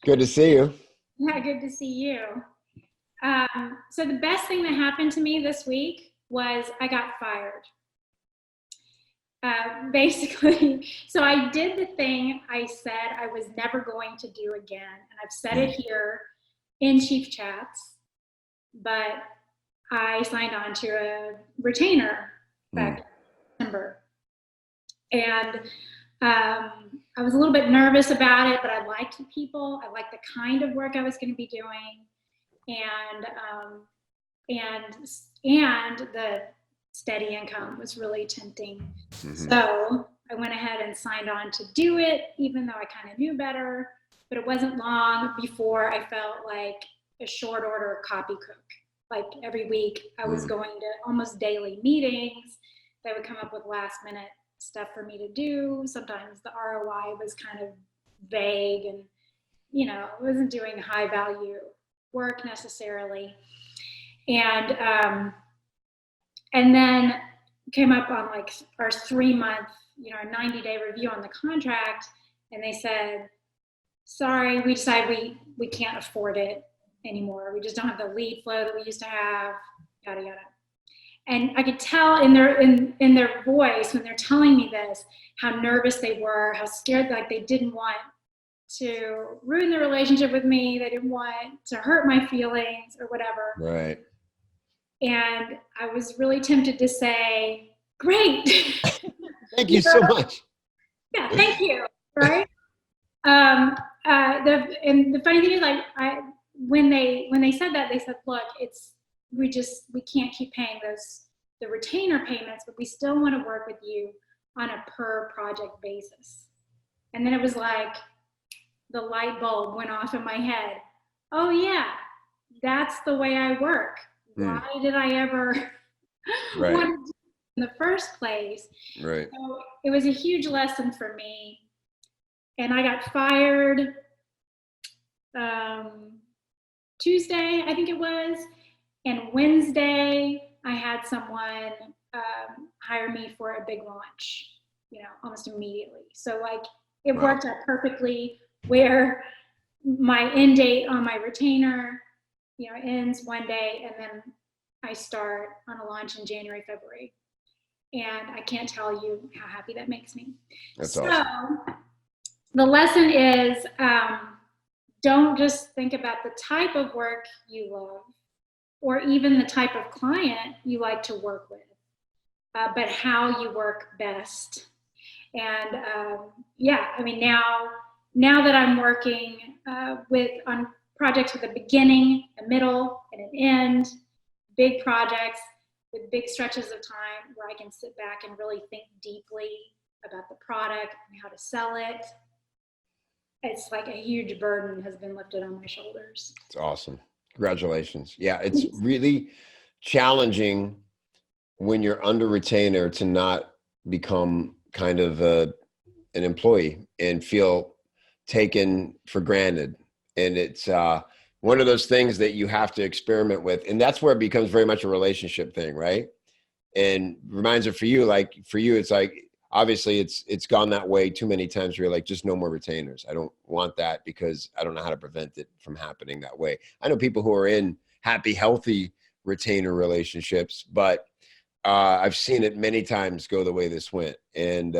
Good to see you. Yeah, good to see you. So the best thing that happened to me this week was I got fired. Basically, so I did the thing I said I was never going to do again, and I've said it Mm, here in Chief Chats, but I signed on to a retainer back mm, in September. And I was a little bit nervous about it, but I liked the people. I liked the kind of work I was going to be doing. And and the steady income was really tempting. mhm. So I went ahead and signed on to do it, even though I kind of knew better. But it wasn't long before I felt like a short order copy cook. Like every week, I was Mm. going to almost daily meetings. They would come up with last minute stuff for me to do. Sometimes the ROI was kind of vague and, I wasn't doing high value work necessarily. And and then came up on like our 3 month, 90-day review on the contract, and they said, "Sorry, we decided we can't afford it anymore. We just don't have the lead flow that we used to have." Yada yada. And I could tell in their voice when they're telling me this how nervous they were, how scared, like they didn't want to ruin the relationship with me. They didn't want to hurt my feelings or whatever. Right. And I was really tempted to say, great. Thank You you know, so much. yeah, thank you. Right. And the funny thing is, like, when they said that, they said, look, we can't keep paying the retainer payments, but we still want to work with you on a per project basis. And then it was like the light bulb went off in my head. Oh yeah, that's the way I work. Why Mm, did I ever right. want to do it in the first place? Right. So it was a huge lesson for me. And I got fired um, Tuesday, I think it was. And Wednesday, I had someone hire me for a big launch, almost immediately. So, like, it Wow. worked out perfectly where my end date on my retainer, ends one day, and then I start on a launch in January, February. And I can't tell you how happy that makes me. That's So, awesome. the lesson is don't just think about the type of work you love or even the type of client you like to work with, but how you work best. And yeah, I mean, now that I'm working with on projects with a beginning, a middle, and an end, big projects with big stretches of time where I can sit back and really think deeply about the product and how to sell it, it's like a huge burden has been lifted on my shoulders. It's awesome. Congratulations. Yeah, it's really challenging when you're under retainer to not become kind of an employee and feel taken for granted. And it's one of those things that you have to experiment with. And that's where it becomes very much a relationship thing, right? And reminds it for you, like for you, it's like obviously it's gone that way too many times where you're like, just no more retainers. I don't want that because I don't know how to prevent it from happening that way. I know people who are in happy, healthy retainer relationships, but I've seen it many times go the way this went. And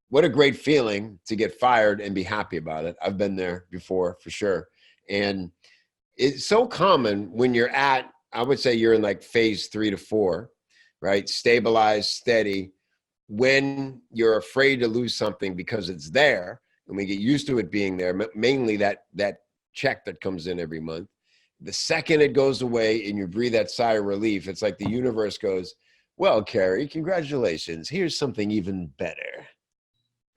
what a great feeling to get fired and be happy about it. I've been there before for sure. And it's so common when you're at, I would say you're in like phase 3 to 4, right? Stabilized, steady. When you're afraid to lose something because it's there, and we get used to it being there, mainly that check that comes in every month. The second it goes away and you breathe that sigh of relief, it's like the universe goes, well, Carrie, congratulations. Here's something even better.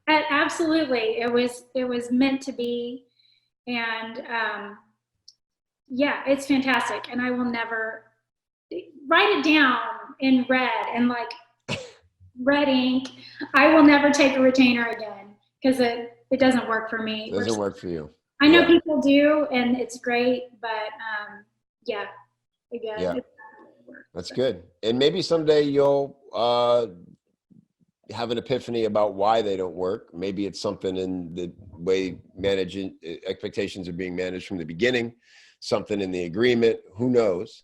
Absolutely, it was meant to be, and yeah, it's fantastic. And I will never write it down in red and like red ink. I will never take a retainer again because it doesn't work for me. Doesn't work for you. I know Yeah. people do, and it's great, but yeah, again, Yeah. it's not going to work. That's So. good. And maybe someday you'll have an epiphany about why they don't work. Maybe it's something in the way managing expectations are being managed from the beginning, something in the agreement, who knows,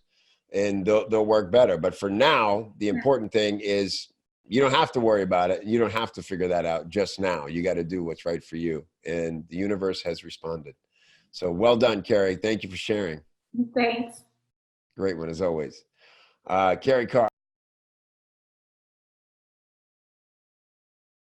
and they'll work better. But for now, the important thing is you don't have to worry about it. You don't have to figure that out just now. You got to do what's right for you. And the universe has responded. So well done, Carrie. Thank you for sharing. Thanks. Great one as always. Carrie Carr.